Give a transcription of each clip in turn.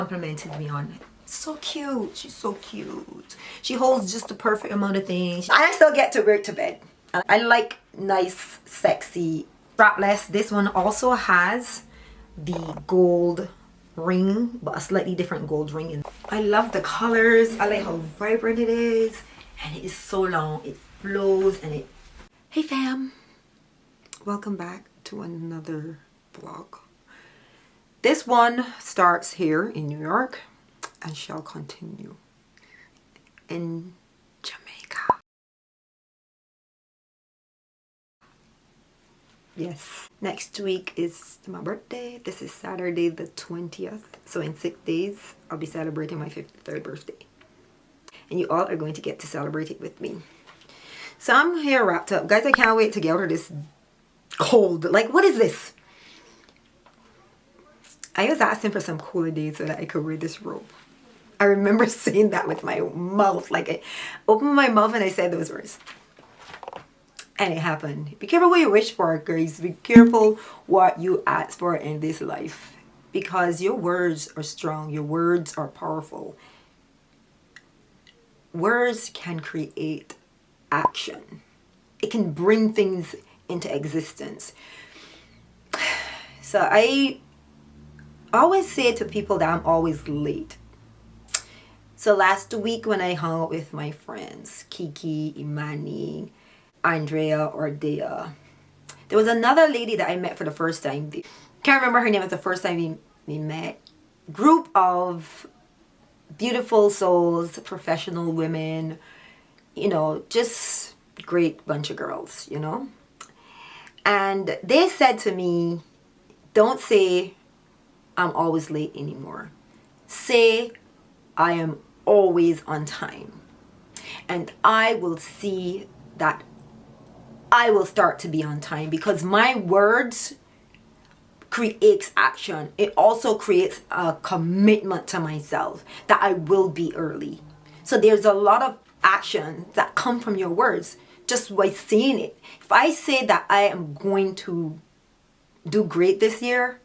complimented me on it. So cute. She's so cute. She holds just the perfect amount of things. I still get to wear it to bed. I like nice, sexy strapless. This one also has the gold ring, but a slightly different gold ring. I love the colors. I like how vibrant it is, and it is so long. It flows and it... Hey fam, welcome back to another vlog. This one starts here in New York and shall continue in Jamaica. Yes, next week is my birthday. This is Saturday the 20th, so in 6 days I'll be celebrating my 53rd birthday, and you all are going to get to celebrate it with me. So I'm here wrapped up, guys. I can't wait to get out of this cold. Like, what is this? I was asking for some cooler days so that I could wear this robe. I remember saying that with my mouth, like I opened my mouth and I said those words. And it happened. Be careful what you wish for, guys. Be careful what you ask for in this life. Because your words are strong. Your words are powerful. Words can create action. It can bring things into existence. So I always say to people that I'm always late. So last week when I hung out with my friends, Kiki, Imani, Andrea, or Dea, there was another lady that I met for the first time. Can't remember her name. It was the first time we met. Group of beautiful souls, professional women, you know, just great bunch of girls, you know. And they said to me, don't say I'm always late anymore. Say I am always on time. And I will see that I will start to be on time, because my words creates action. It also creates a commitment to myself that I will be early. So there's a lot of action that come from your words just by saying it. If I say that I am going to do great this year,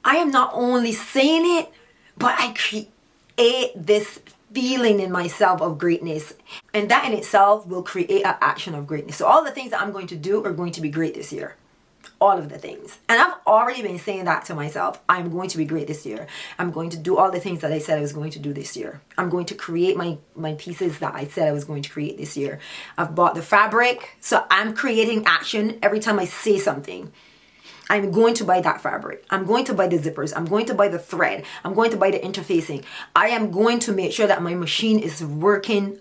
I am not only saying it, but I create this feeling in myself of greatness, and that in itself will create an action of greatness. So all the things that I'm going to do are going to be great this year. All of the things. And I've already been saying that to myself. I'm going to be great this year. I'm going to do all the things that I said I was going to do this year. I'm going to create my pieces that I said I was going to create this year. I've bought the fabric, so I'm creating action every time I say something. I'm going to buy that fabric. I'm going to buy the zippers. I'm going to buy the thread. I'm going to buy the interfacing. I am going to make sure that my machine is working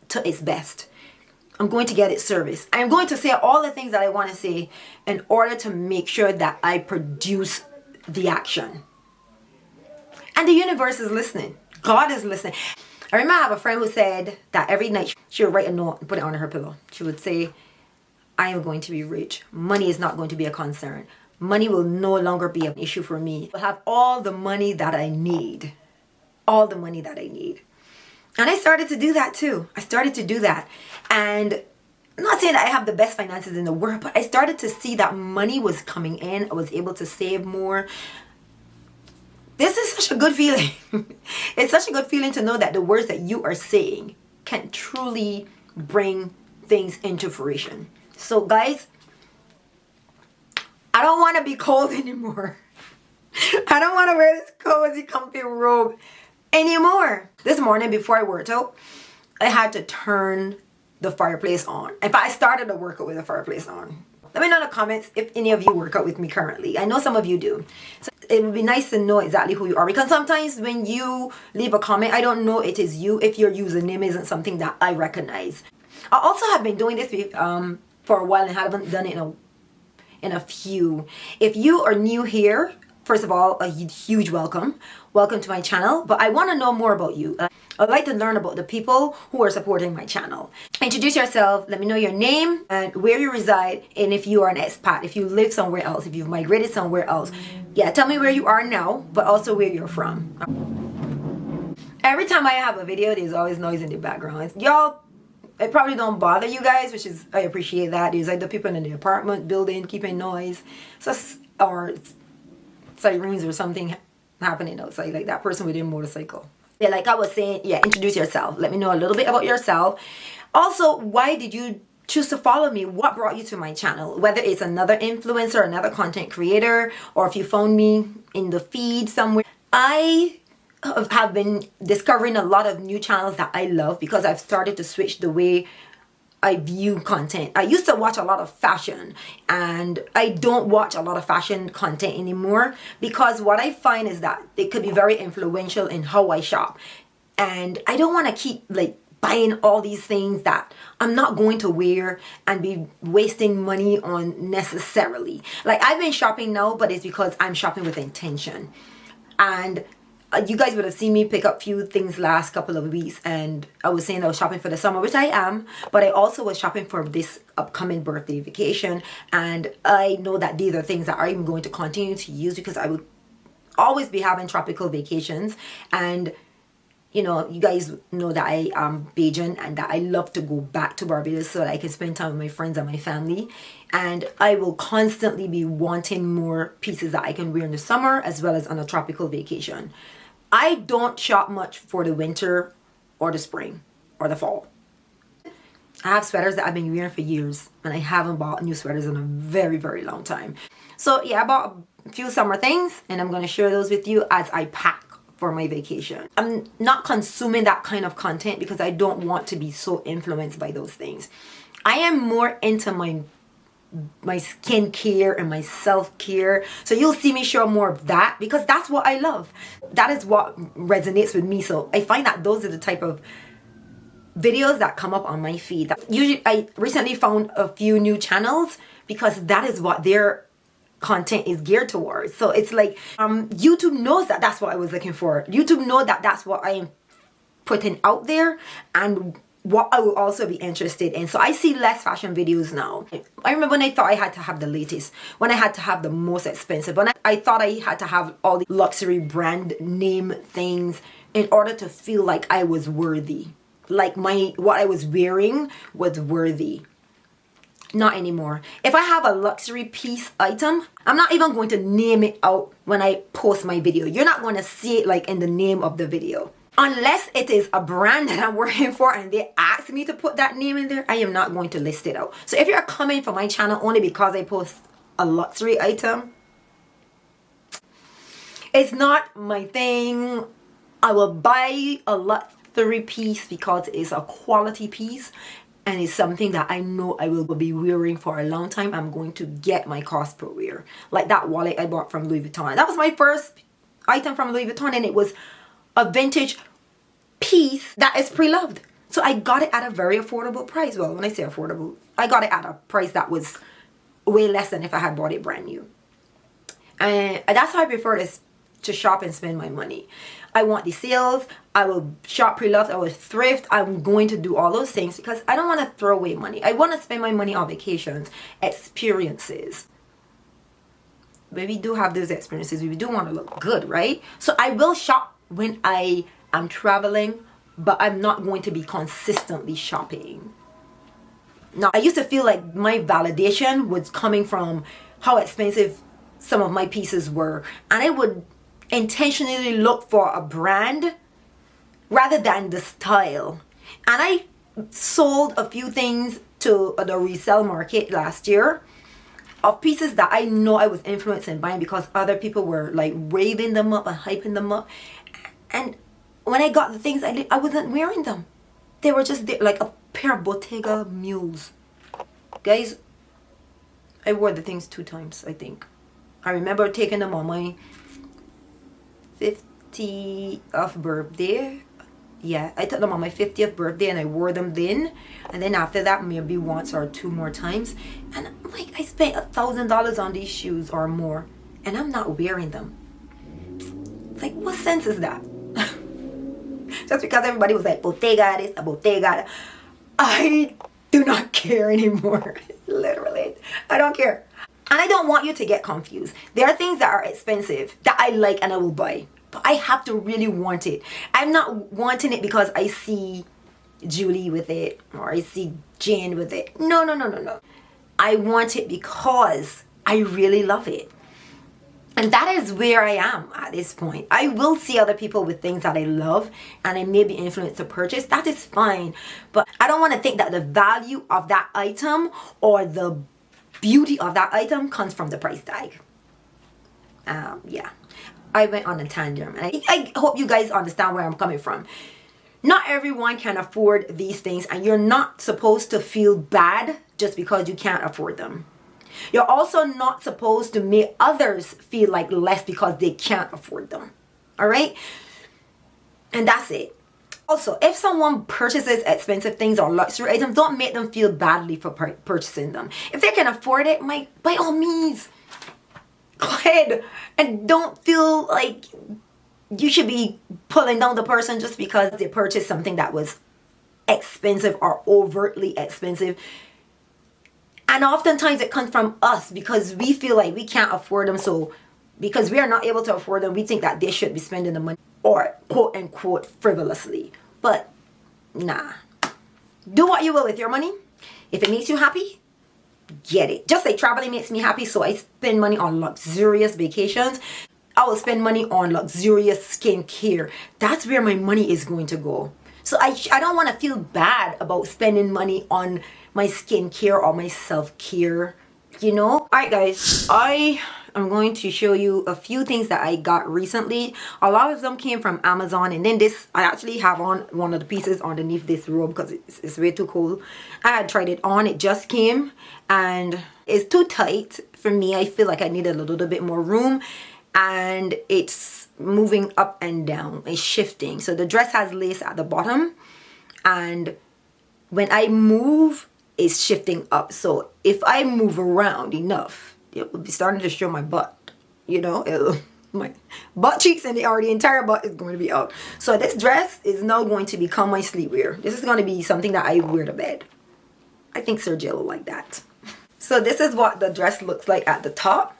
to its best. I'm going to get it serviced. I'm going to say all the things that I want to say in order to make sure that I produce the action. And the universe is listening. God is listening. I remember I have a friend who said that every night she would write a note and put it on her pillow. She would say, I am going to be rich. Money is not going to be a concern. Money will no longer be an issue for me. I'll have all the money that I need. All the money that I need. And I started to do that too. I started to do that. And I'm not saying that I have the best finances in the world, but I started to see that money was coming in. I was able to save more. This is such a good feeling. It's such a good feeling to know that the words that you are saying can truly bring things into fruition. So guys, I don't want to be cold anymore. I don't want to wear this cozy, comfy robe anymore. This morning before I worked out, I had to turn the fireplace on. In fact, I started a workout with the fireplace on. Let me know in the comments if any of you work out with me currently. I know some of you do. So it would be nice to know exactly who you are, because sometimes when you leave a comment, I don't know it is you if your username isn't something that I recognize. I also have been doing this for a while and haven't done it in a few. If you are new here, first of all, a huge welcome. Welcome to my channel. But I want to know more about you. I'd like to learn about the people who are supporting my channel. Introduce yourself. Let me know your name and where you reside, and if you are an expat, if you live somewhere else, if you've migrated somewhere else. Yeah, tell me where you are now, but also where you're from. Every time I have a video, there's always noise in the background. Y'all, it probably don't bother you guys, which is, I appreciate that. There's like the people in the apartment building keeping noise, so, or sirens or something happening outside, like that person with their motorcycle. Yeah, like I was saying, yeah, introduce yourself. Let me know a little bit about yourself. Also, why did you choose to follow me? What brought you to my channel? Whether it's another influencer, another content creator, or if you found me in the feed somewhere. I have been discovering a lot of new channels that I love because I've started to switch the way I view content. I used to watch a lot of fashion, and I don't watch a lot of fashion content anymore because what I find is that it could be very influential in how I shop. And I don't want to keep like buying all these things that I'm not going to wear and be wasting money on necessarily. Like I've been shopping now, but it's because I'm shopping with intention. And you guys would have seen me pick up few things last couple of weeks, and I was saying I was shopping for the summer, which I am, but I also was shopping for this upcoming birthday vacation, and I know that these are things that I'm going to continue to use because I would always be having tropical vacations. And you know, you guys know that I am Bajan and that I love to go back to Barbados so that I can spend time with my friends and my family. And I will constantly be wanting more pieces that I can wear in the summer as well as on a tropical vacation. I don't shop much for the winter or the spring or the fall. I have sweaters that I've been wearing for years, and I haven't bought new sweaters in a very, very long time. So yeah, I bought a few summer things, and I'm going to share those with you as I pack for my vacation. I'm not consuming that kind of content because I don't want to be so influenced by those things. I am more into my skincare and my self-care, so you'll see me show more of that because that's what I love. That is what resonates with me. So I find that those are the type of videos that come up on my feed. Usually I recently found a few new channels because that is what their content is geared towards. So it's like YouTube knows that that's what I was looking for. YouTube knows that that's what I am putting out there and what I will also be interested in. So I see less fashion videos now. I remember when I thought I had to have the latest, when I had to have the most expensive, when I thought I had to have all the luxury brand name things in order to feel like I was worthy. Like what I was wearing was worthy. Not anymore. If I have a luxury piece item, I'm not even going to name it out when I post my video. You're not going to see it like in the name of the video. Unless it is a brand that I'm working for and they ask me to put that name in there, I am not going to list it out. So if you're coming for my channel only because I post a luxury item, it's not my thing. I will buy a luxury piece because it's a quality piece and it's something that I know I will be wearing for a long time. I'm going to get my cost per wear. Like that wallet I bought from Louis Vuitton. That was my first item from Louis Vuitton, and it was a vintage piece that is pre-loved. So I got it at a very affordable price. Well, when I say affordable, I got it at a price that was way less than if I had bought it brand new. And that's how I prefer this, to shop and spend my money. I want the sales. I will shop pre-loved. I will thrift. I'm going to do all those things because I don't want to throw away money. I want to spend my money on vacations, experiences. But we do have those experiences. We do want to look good, right? So I will shop when I am traveling, but I'm not going to be consistently shopping. Now, I used to feel like my validation was coming from how expensive some of my pieces were, and I would intentionally look for a brand rather than the style. And I sold a few things to the resale market last year of pieces that I know I was influenced in buying because other people were like raving them up and hyping them up. And when I got the things, I wasn't wearing them. They were just there, like a pair of Bottega mules. Guys, I wore the things 2 times, I think. I remember taking them on my 50th birthday. Yeah, I took them on my 50th birthday and I wore them then. And then after that, maybe once or 2 more times. And I'm like, I spent $1,000 on these shoes or more, and I'm not wearing them. It's like, what sense is that? Just because everybody was like, Bottega this, Bottega that. I do not care anymore. Literally, I don't care. And I don't want you to get confused. There are things that are expensive that I like and I will buy. But I have to really want it. I'm not wanting it because I see Julie with it or I see Jane with it. No. I want it because I really love it. And that is where I am at this point. I will see other people with things that I love and I may be influenced to purchase. That is fine. But I don't want to think that the value of that item or the beauty of that item comes from the price tag. Yeah. I went on a tangent. I hope you guys understand where I'm coming from. Not everyone can afford these things, and you're not supposed to feel bad just because you can't afford them. You're also not supposed to make others feel like less because they can't afford them. All right? And that's it. Also, if someone purchases expensive things or luxury items, don't make them feel badly for purchasing them. If they can afford it, by all means, go ahead. And don't feel like you should be pulling down the person just because they purchased something that was expensive or overtly expensive. And oftentimes it comes from us because we feel like we can't afford them. So because we are not able to afford them, we think that they should be spending the money or quote unquote frivolously. But nah. Do what you will with your money. If it makes you happy, get it. Just like traveling makes me happy, so I spend money on luxurious vacations. I will spend money on luxurious skincare. That's where my money is going to go. So I don't want to feel bad about spending money on my skincare or my self-care, you know? All right, guys, I am going to show you a few things that I got recently. A lot of them came from Amazon, and then this, I actually have on one of the pieces underneath this robe because it's way too cold. I had tried it on, it just came, and it's too tight for me. I feel like I need a little bit more room, and it's moving up and down, it's shifting. So the dress has lace at the bottom, and when I move, it's shifting up. So if I move around enough, it will be starting to show my butt, you know, my butt cheeks and the entire butt is going to be out. So this dress is now going to become my sleepwear. This is going to be something that I wear to bed. I think Sergio will like that. So this is what the dress looks like at the top.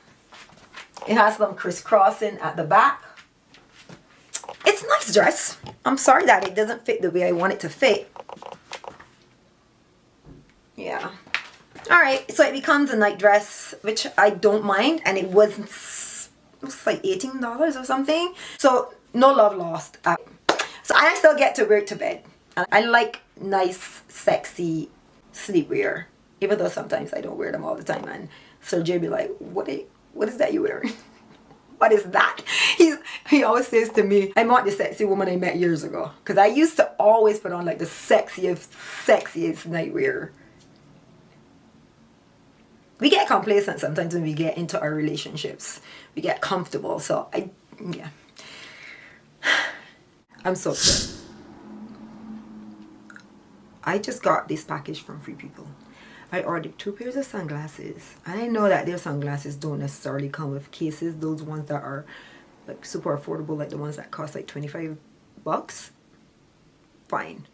It has some crisscrossing at the back. It's a nice dress. I'm sorry that it doesn't fit the way I want it to fit. Yeah. Alright, so it becomes a night dress, which I don't mind. And it was like $18 or something. So no love lost. So I still get to wear it to bed. And I like nice, sexy sleepwear. Even though sometimes I don't wear them all the time. And Sergio be like, what is that you wearing? What is that? He always says to me, I'm not the sexy woman I met years ago. Because I used to always put on like the sexiest nightwear. We get complacent sometimes when we get into our relationships. We get comfortable. So yeah. I'm so upset. I just got this package from Free People. I ordered 2 pairs of sunglasses. And I know that their sunglasses don't necessarily come with cases. Those ones that are like super affordable, like the ones that cost like $25. Fine.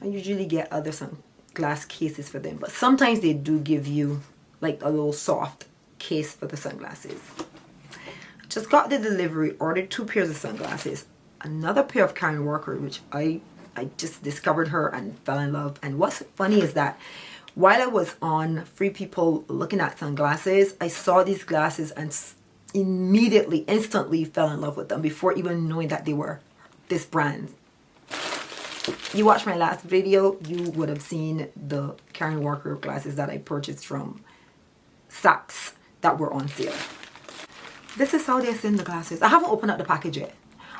I usually get other sunglass cases for them. But sometimes they do give you like a little soft case for the sunglasses. Just got the delivery, ordered 2 pairs of sunglasses. Another pair of Karen Walker, which I just discovered her and fell in love. And what's funny is that while I was on Free People looking at sunglasses, I saw these glasses and instantly fell in love with them before even knowing that they were this brand. You watched my last video, you would have seen the Karen Walker glasses that I purchased from Saks that were on sale. This is how they send the glasses. I haven't opened up the package yet.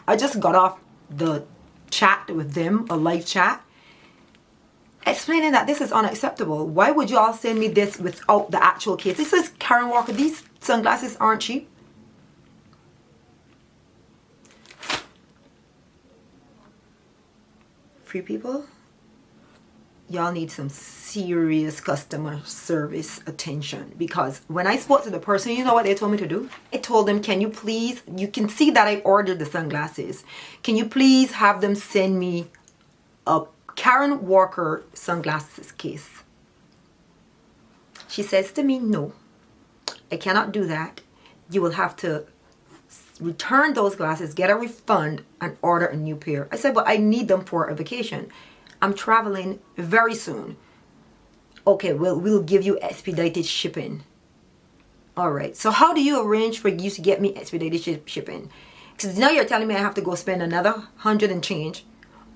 I just got off the chat with them, a live chat, explaining that this is unacceptable. Why would you all send me this without the actual case? This is Karen Walker. These sunglasses aren't cheap. Free People, y'all need some serious customer service attention, because when I spoke to the person, you know what they told me to do? I told them, can you please, you can see that I ordered the sunglasses. Can you please have them send me a Karen Walker sunglasses case? She says to me, no, I cannot do that. You will have to return those glasses, get a refund, and order a new pair. I said, but I need them for a vacation. I'm traveling very soon. Okay, we'll give you expedited shipping. All right, so how do you arrange for you to get me expedited shipping? Because now you're telling me I have to go spend another 100 and change,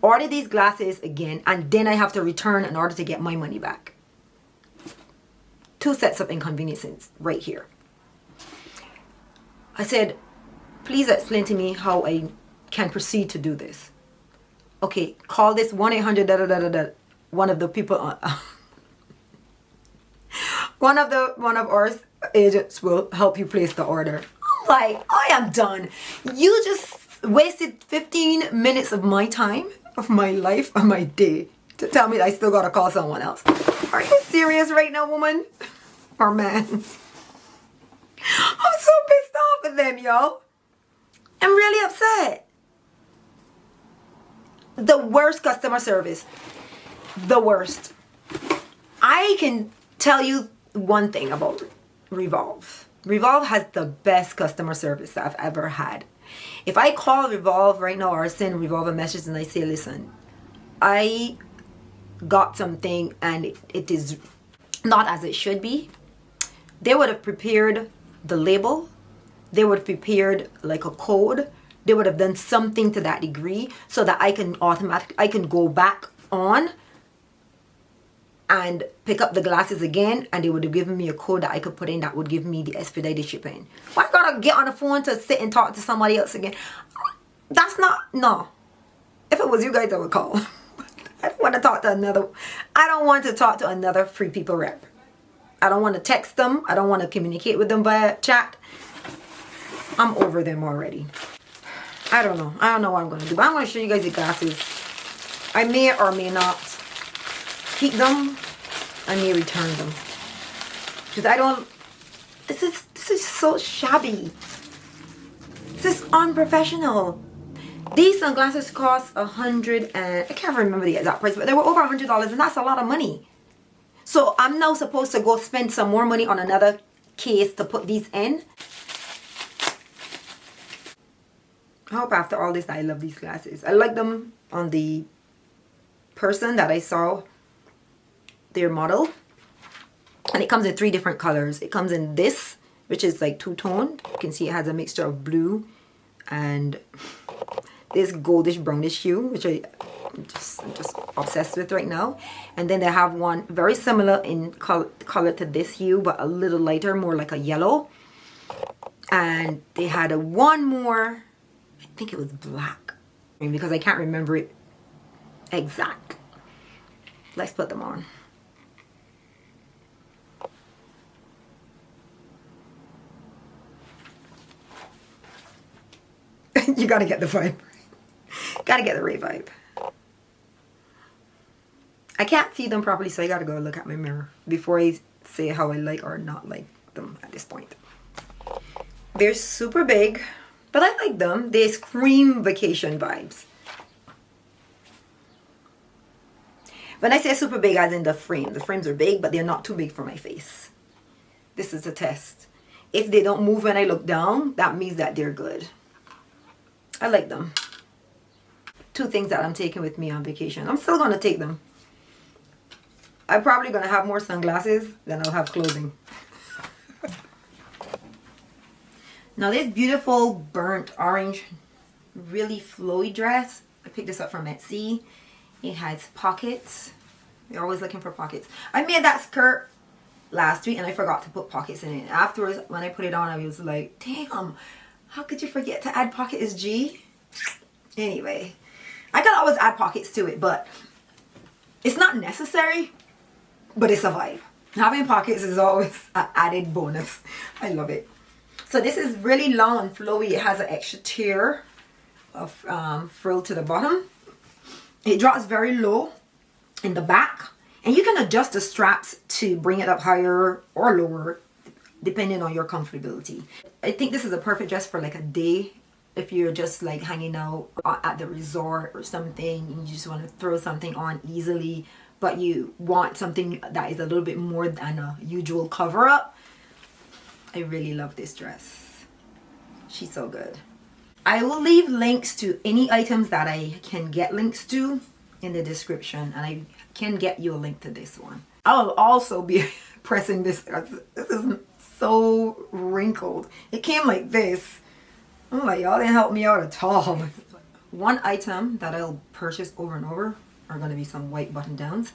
order these glasses again, and then I have to return in order to get my money back. 2 sets of inconveniences right here. I said, please explain to me how I can proceed to do this. Okay, call this 1-800 da da da da da. One of the people one of our agents will help you place the order. I'm like, I am done. You just wasted 15 minutes of my time, of my life, of my day to tell me that I still gotta call someone else. Are you serious right now, woman? Or man? I'm so pissed off with them, y'all. I'm really upset. The worst customer service. The worst. I can tell you one thing about Revolve. Revolve has the best customer service I've ever had. If I call Revolve right now or send Revolve a message and I say, listen, I got something and it is not as it should be, they would have prepared the label. They would have prepared like a code. They would have done something to that degree so that I can go back on and pick up the glasses again, and they would have given me a code that I could put in that would give me the expedited shipping. Why I gotta get on the phone to sit and talk to somebody else again? That's not, no. If it was you guys, I would call. I don't want to talk to another Free People rep. I don't want to text them. I don't want to communicate with them via chat. I'm over them already. I don't know what I'm going to do, but I'm going to show you guys the glasses. I may or may not keep them. I may return them. Because I don't, this is so shabby. This is unprofessional. These sunglasses cost $100 and I can't remember the exact price, but they were over $100 and that's a lot of money. So I'm now supposed to go spend some more money on another case to put these in. I hope after all this I love these glasses. I like them on the person that I saw their model. And it comes in 3 different colors. It comes in this, which is like two-toned. You can see it has a mixture of blue and this goldish brownish hue, which I'm just obsessed with right now. And then they have one very similar in color to this hue, but a little lighter, more like a yellow. And they had one more, I think it was black, because I can't remember it exact. Let's put them on. You gotta get the vibe. Gotta get the right vibe. I can't see them properly, so I gotta go look at my mirror before I say how I like or not like them at this point. They're super big, but I like them. They scream vacation vibes. When I say super big, as in the frames are big, but they're not too big for my face. This is a test. If they don't move when I look down, that means that they're good. I like them. 2 things that I'm taking with me on vacation. I'm still going to take them. I'm probably going to have more sunglasses than I'll have clothing. Now this beautiful burnt orange, really flowy dress. I picked this up from Etsy. It has pockets. You're always looking for pockets. I made that skirt last week and I forgot to put pockets in it. Afterwards, when I put it on, I was like, damn, how could you forget to add pockets, G? Anyway, I can always add pockets to it, but it's not necessary, but it's a vibe. Having pockets is always an added bonus. I love it. So this is really long and flowy. It has an extra tier of frill to the bottom. It drops very low in the back, and you can adjust the straps to bring it up higher or lower depending on your comfortability. I think this is a perfect dress for like a day if you're just like hanging out at the resort or something. You just want to throw something on easily, but you want something that is a little bit more than a usual cover up. I really love this dress. She's so good. I will leave links to any items that I can get links to in the description, and I can get you a link to this one. I will also be pressing this. This is so wrinkled. It came like this. I'm like, y'all didn't help me out at all. One item that I'll purchase over and over are going to be some white button downs.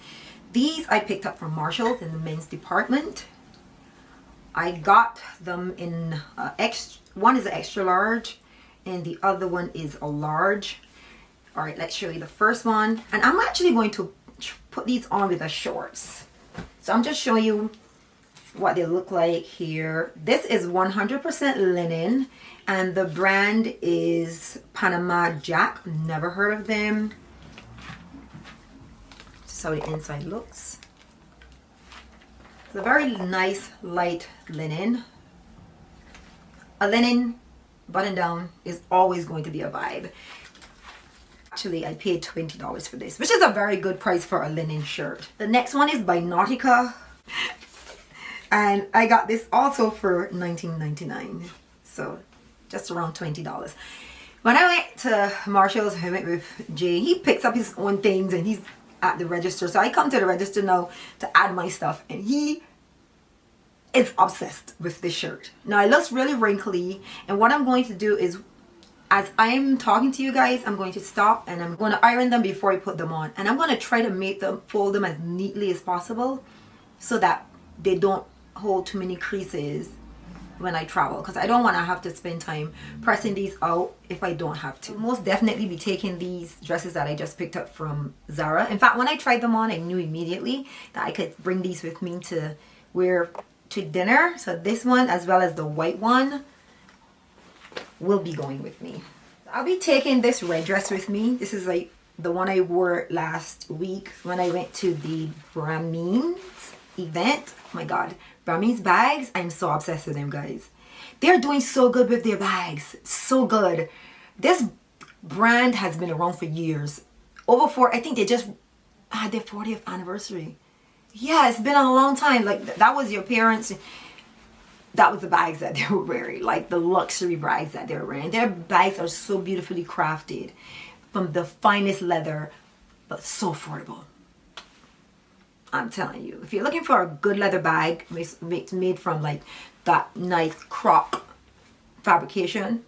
These I picked up from Marshall's in the men's department. I got them in one is an extra large and the other one is a large. All right, let's show you the first one. And I'm actually going to put these on with the shorts. So I'm just showing you what they look like here. This is 100% linen and the brand is Panama Jack. Never heard of them. This is how the inside looks. It's a very nice light linen. A linen button down is always going to be a vibe. Actually, I paid $20 for this, which is a very good price for a linen shirt. The next one is by Nautica. And I got this also for $19.99. So just around $20. When I went to Marshall's, I went with Jay. He picks up his own things and he's at the register. So I come to the register now to add my stuff. And he is obsessed with this shirt. Now it looks really wrinkly. And what I'm going to do is, as I'm talking to you guys, I'm going to stop and I'm going to iron them before I put them on. And I'm going to try to make them, fold them as neatly as possible so that they don't hold too many creases when I travel. Because I don't want to have to spend time pressing these out if I don't have to. I'll most definitely be taking these dresses that I just picked up from Zara. In fact, when I tried them on, I knew immediately that I could bring these with me to wear to dinner. So this one as well as the white one will be going with me. I'll be taking this red dress with me. This is like the one I wore last week when I went to the Bramines event. Oh my god, Bramines bags, I'm so obsessed with them, guys. They're doing so good with their bags, so good. This brand has been around for years. I think they just had their 40th anniversary. Yeah, it's been a long time. Like that was your parents. That was the bags that they were wearing, like the luxury bags that they were wearing. Their bags are so beautifully crafted from the finest leather, but so affordable. I'm telling you, if you're looking for a good leather bag made from like that nice crop fabrication,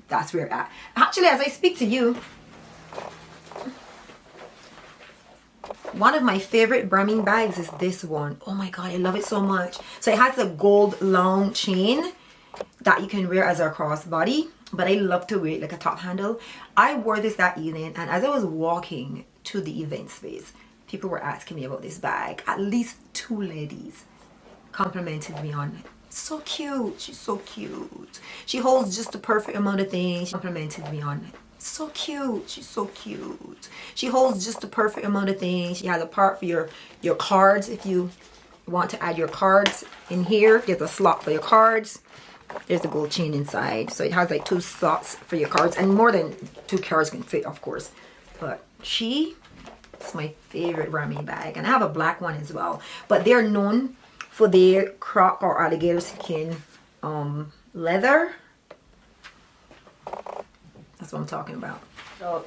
that's where it's at. Actually, as I speak to you, one of my favorite Bramine bags is this one. Oh my god, I love it so much. So it has a gold long chain that you can wear as a crossbody, but I love to wear it like a top handle. I wore this that evening, and as I was walking to the event space, people were asking me about this bag. At least 2 ladies complimented me on it. So cute. She's so cute. She holds just the perfect amount of things. She complimented me on it. So cute. She's so cute. She holds just the perfect amount of things. She has a part for your cards. If you want to add your cards in here, there's a slot for your cards. There's a gold chain inside. So it has like 2 slots for your cards, and more than 2 cards can fit, of course. But it's my favorite Bramine bag, and I have a black one as well. But they're known for their croc or alligator skin leather. That's what I'm talking about. So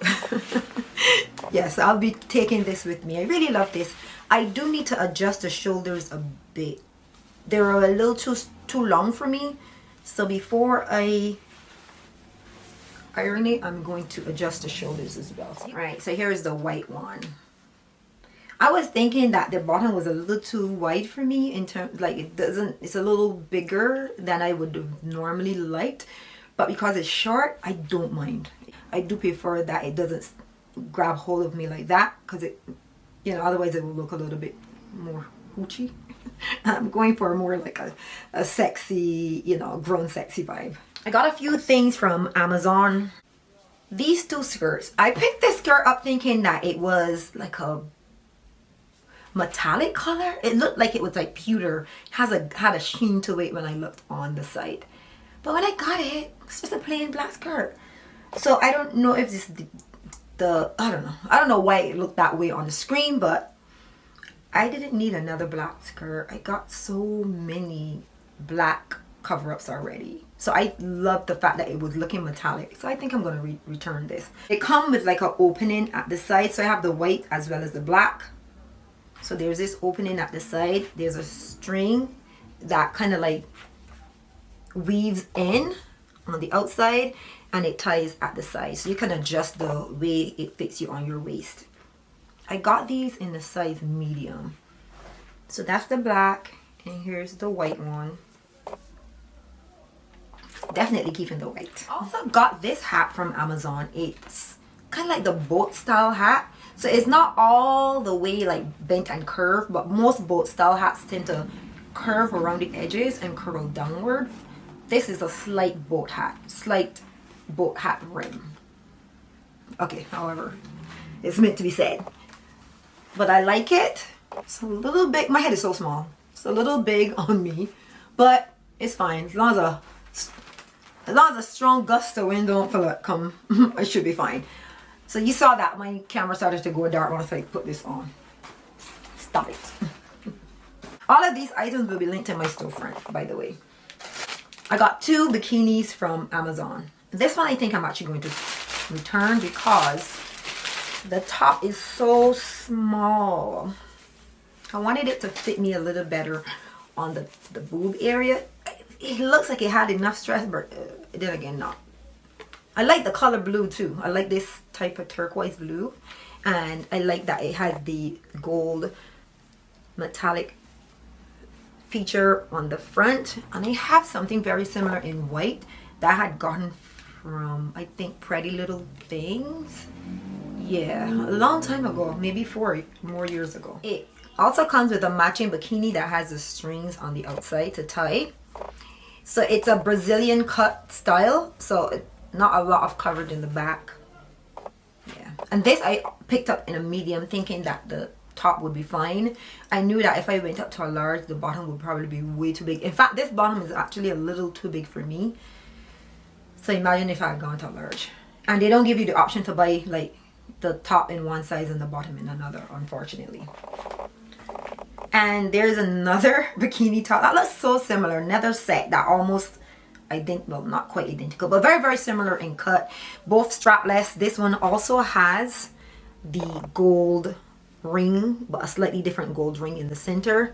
yes, I'll be taking this with me. I really love this. I do need to adjust the shoulders a bit. They're a little too long for me. So before I iron it, I'm going to adjust the shoulders as well. All right, so here's the white one. I was thinking that the bottom was a little too wide for me in terms, like it's a little bigger than I would have normally liked. But because it's short, I don't mind. I do prefer that it doesn't grab hold of me like that, because it, otherwise it will look a little bit more hoochie. I'm going for more like a sexy, grown sexy vibe. I got a few things from Amazon. These 2 skirts. I picked this skirt up thinking that it was like a metallic color. It looked like it was like pewter. It had a sheen to it when I looked on the site. But when I got it, it's just a plain black skirt. So I don't know if this I don't know why it looked that way on the screen, but I didn't need another black skirt. I got so many black cover-ups already. So I love the fact that it was looking metallic. So I think I'm going to return this. It comes with like an opening at the side. So I have the white as well as the black. So there's this opening at the side. There's a string that kind of like weaves in on the outside and it ties at the side, so you can adjust the way it fits you on your waist. I got these in the size medium. So that's the black, and here's the white one. Definitely keeping the white. Also got this hat from Amazon. It's kind of like the boat style hat. So it's not all the way like bent and curved, but most boat style hats tend to curve around the edges and curl downward. This is a slight boat hat rim. Okay, however, it's meant to be said. But I like it. It's a little big. My head is so small. It's a little big on me, but it's fine. As long as a strong gust of wind don't feel it come, I should be fine. So you saw that my camera started to go dark once I put this on. Stop it. All of these items will be linked in my storefront, by the way. I got 2 bikinis from Amazon. This one I think I'm actually going to return because the top is so small. I wanted it to fit me a little better on the boob area. It looks like it had enough stretch, but then again, not. I like the color blue too. I like this type of turquoise blue, and I like that it has the gold metallic feature on the front, and I have something very similar in white that I had gotten from, I think, Pretty Little Things. Yeah, a long time ago, maybe 4 more years ago. It also comes with a matching bikini that has the strings on the outside to tie. So it's a Brazilian cut style, so not a lot of coverage in the back. Yeah, and this I picked up in a medium thinking that the top would be fine. I knew that if I went up to a large, the bottom would probably be way too big. In fact, this bottom is actually a little too big for me. So imagine if I had gone to a large. And they don't give you the option to buy like the top in one size and the bottom in another, unfortunately. And there's another bikini top that looks so similar, another set that almost, I think, well, not quite identical, but very, very similar in cut. Both strapless. This one also has the gold ring, but a slightly different gold ring in the center.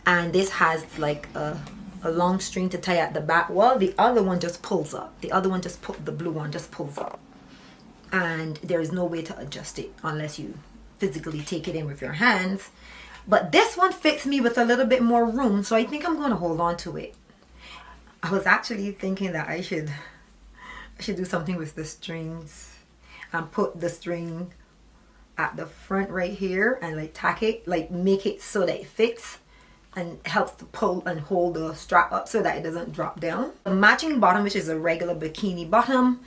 And this has like a long string to tie at the back. Well, the other one just pulls up. The other one just the blue one just pulls up. And there is no way to adjust it unless you physically take it in with your hands. But this one fits me with a little bit more room, so I think I'm going to hold on to it. I was actually thinking that I should do something with the strings and put the string at the front right here and like tack it, like make it so that it fits and helps to pull and hold the strap up so that it doesn't drop down. The matching bottom, which is a regular bikini bottom,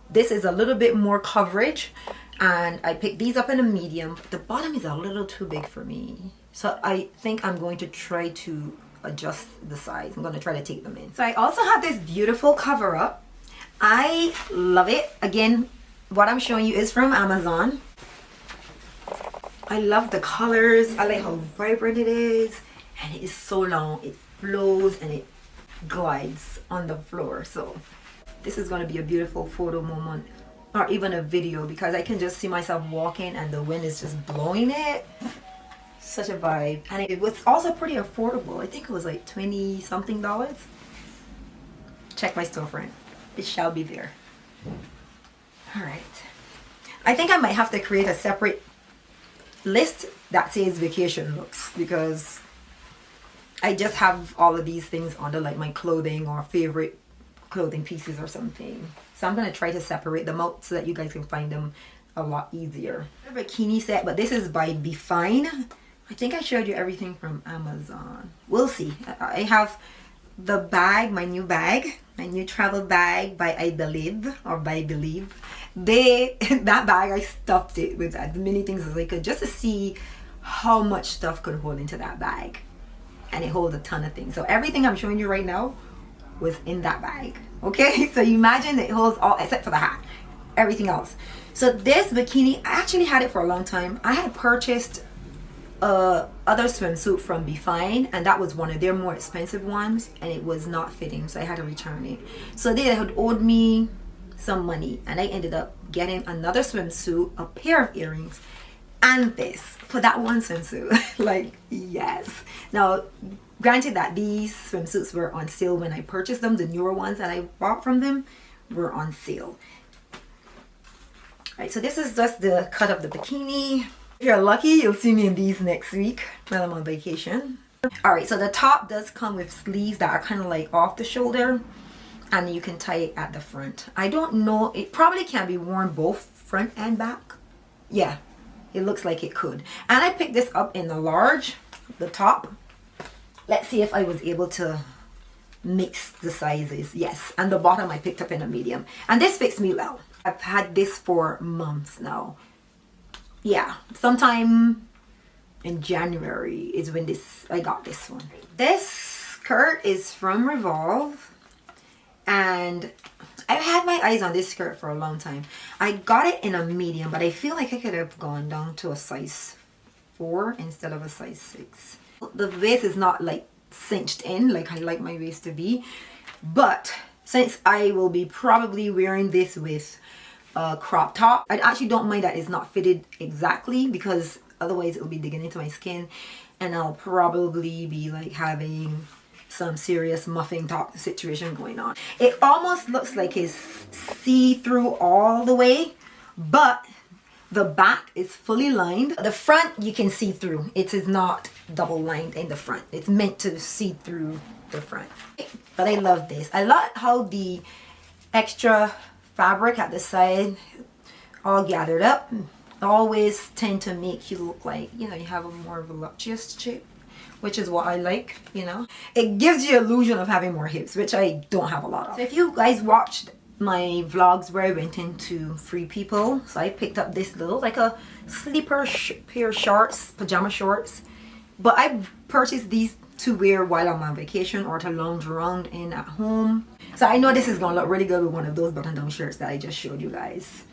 this is a little bit more coverage, and I picked these up in a medium. The bottom is a little too big for me, so I think I'm going to try to adjust the size. I'm going to try to take them in. So I also have this beautiful cover up. I love it. Again, what I'm showing you is from Amazon. I love the colors. I like how vibrant it is, and it is so long. It flows and it glides on the floor. So this is going to be a beautiful photo moment, or even a video, because I can just see myself walking and the wind is just blowing it. Such a vibe. And it was also pretty affordable. I think it was like $20 something. Check my storefront. It shall be there. All right. I think I might have to create a separate list that says vacation looks, because I just have all of these things under like my clothing or favorite clothing pieces or something. So I'm going to try to separate them out so that you guys can find them a lot easier. A bikini set, but this is by Be Fine. I think I showed you everything from Amazon. We'll see. I have the bag, my new travel bag by I Believe, or by Believe. That bag, I stuffed it with as many things as I could just to see how much stuff could hold into that bag. And it holds a ton of things. So everything I'm showing you right now was in that bag. Okay, so you imagine that it holds all except for the hat, everything else. So this bikini, I actually had it for a long time. I had purchased other swimsuit from Be Fine, and that was one of their more expensive ones, and it was not fitting, so I had to return it. So they had owed me some money, and I ended up getting another swimsuit, a pair of earrings, and this for that one swimsuit. Like, yes. Now, granted that these swimsuits were on sale when I purchased them. The newer ones that I bought from them were on sale. Alright, so this is just the cut of the bikini. If you're lucky, you'll see me in these next week while I'm on vacation. Alright, so the top does come with sleeves that are kind of like off the shoulder, and you can tie it at the front. I don't know, it probably can be worn both front and back. Yeah, it looks like it could. And I picked this up in the large, the top. Let's see if I was able to mix the sizes. Yes, and the bottom I picked up in a medium. And this fits me well. I've had this for months now. Yeah, sometime in January is when I got this one. This skirt is from Revolve, and I've had my eyes on this skirt for a long time. I got it in a medium, but I feel like I could have gone down to a size 4 instead of a size 6. The waist is not like cinched in like I like my waist to be, but since I will be probably wearing this with a crop top, I actually don't mind that it's not fitted exactly, because otherwise it'll be digging into my skin and I'll probably be like having some serious muffin top situation going on. It almost looks like it's see-through all the way, but the back is fully lined. The front you can see through. It is not double lined in the front. It's meant to see through the front. But I love this. I love how the extra fabric at the side all gathered up always tend to make you look like, you know, you have a more voluptuous shape, which is what I like, you know. It gives you illusion of having more hips, which I don't have a lot of. So if you guys watched my vlogs where I went into Free People, so I picked up this little like a sleeper pair of shorts, pajama shorts, but I purchased these to wear while I'm on vacation or to lounge around in at home. So I know this is gonna look really good with one of those button down shirts that I just showed you guys.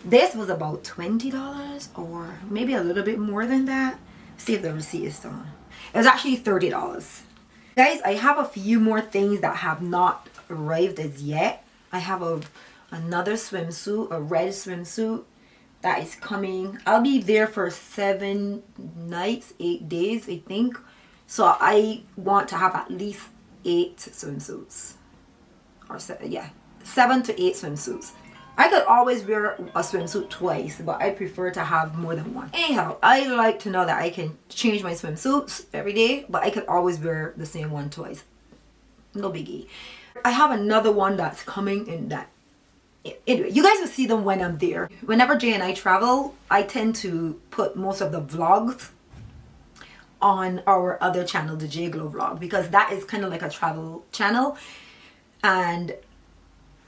This was about $20 or maybe a little bit more than that. See if the receipt is still on. It was actually $30. Guys, I have a few more things that have not arrived as yet. I have another swimsuit, a red swimsuit that is coming. I'll be there for 7 nights, 8 days, I think. So I want to have at least 8 swimsuits. Or 7 to 8 swimsuits. I could always wear a swimsuit twice, but I prefer to have more than one. Anyhow, I like to know that I can change my swimsuits every day, but I could always wear the same one twice. No biggie. I have another one that's coming in that. Anyway, you guys will see them when I'm there. Whenever Jay and I travel, I tend to put most of the vlogs on our other channel, the J Glow vlog, because that is kind of like a travel channel. And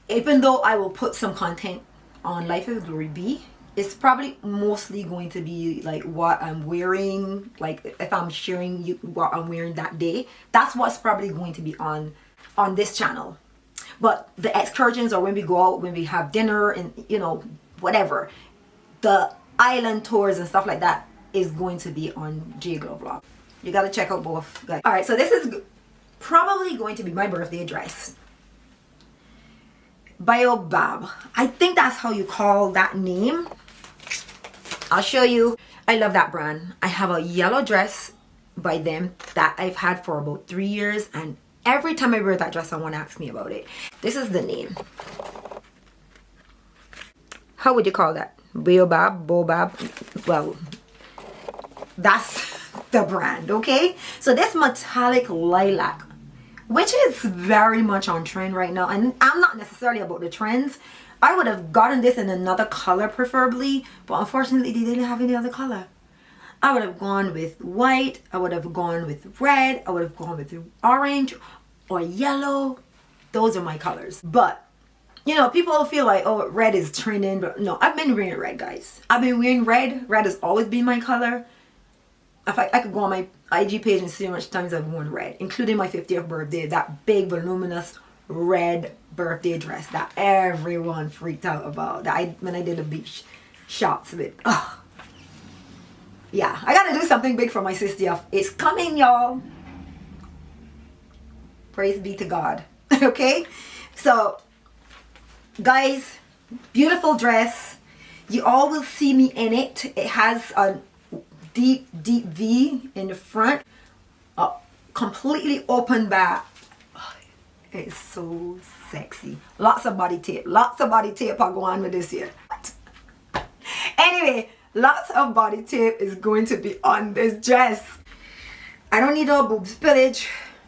even though I will put some content on Lifewithgloreeb, it's probably mostly going to be like what I'm wearing, like if I'm sharing you what I'm wearing that day. That's what's probably going to be on this channel. But the excursions, or when we go out, when we have dinner and, you know, whatever, the island tours and stuff like that is going to be on J Glow vlog. You gotta check out both, guys. All right, so this is probably going to be my birthday dress. Baobab. I think that's how you call that name. I'll show you. I love that brand. I have a yellow dress by them that I've had for about 3 years, and every time I wear that dress someone asks me about it. This is the name. How would you call that? Baobab? Well, that's the brand, okay? So this metallic lilac, which is very much on trend right now, and I'm not necessarily about the trends. I would have gotten this in another color preferably, but unfortunately they didn't have any other color. I would have gone with white, I would have gone with red, I would have gone with orange or yellow. Those are my colors. But you know, people feel like, oh, red is trending, but no, I've been wearing red, guys. I've been wearing red. Red has always been my color. If I could go on my IG page and see how much times I've worn red, including my 50th birthday, that big voluminous red birthday dress that everyone freaked out about, that when I did the beach shots with. Oh. Yeah, I gotta do something big for my 60th. It's coming, y'all. Praise be to God. Okay, so guys, beautiful dress. You all will see me in it. It has deep V in the front, a completely open back. It's so sexy. Lots of body tape I go on with this here. Anyway, lots of body tape is going to be on this dress. I don't need no boob spillage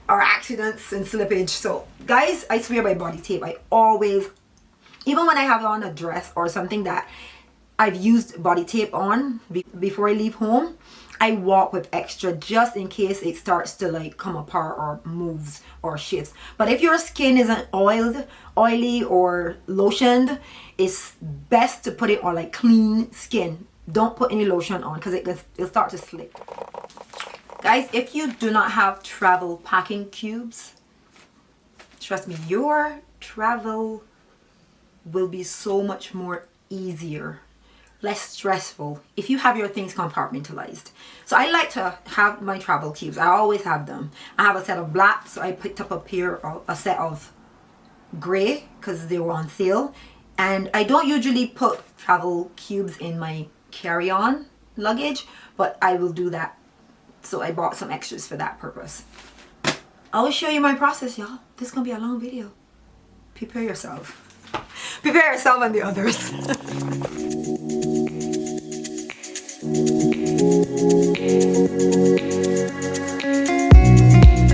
or accidents and slippage. So guys, I swear by body tape. I always, even when I have on a dress or something that I've used body tape on before I leave home, I walk with extra just in case it starts to like come apart or moves or shifts. But if your skin isn't oily or lotioned, it's best to put it on like clean skin. Don't put any lotion on because it'll start to slip. Guys, if you do not have travel packing cubes, trust me, your travel will be so much more easier, less stressful if you have your things compartmentalized. So I like to have my travel cubes. I always have them. I have a set of black, so I picked up a set of gray because they were on sale. And I don't usually put travel cubes in my carry-on luggage, but I will do that. So I bought some extras for that purpose. I will show you my process, y'all. This is gonna be a long video. Prepare yourself. Prepare yourself and the others.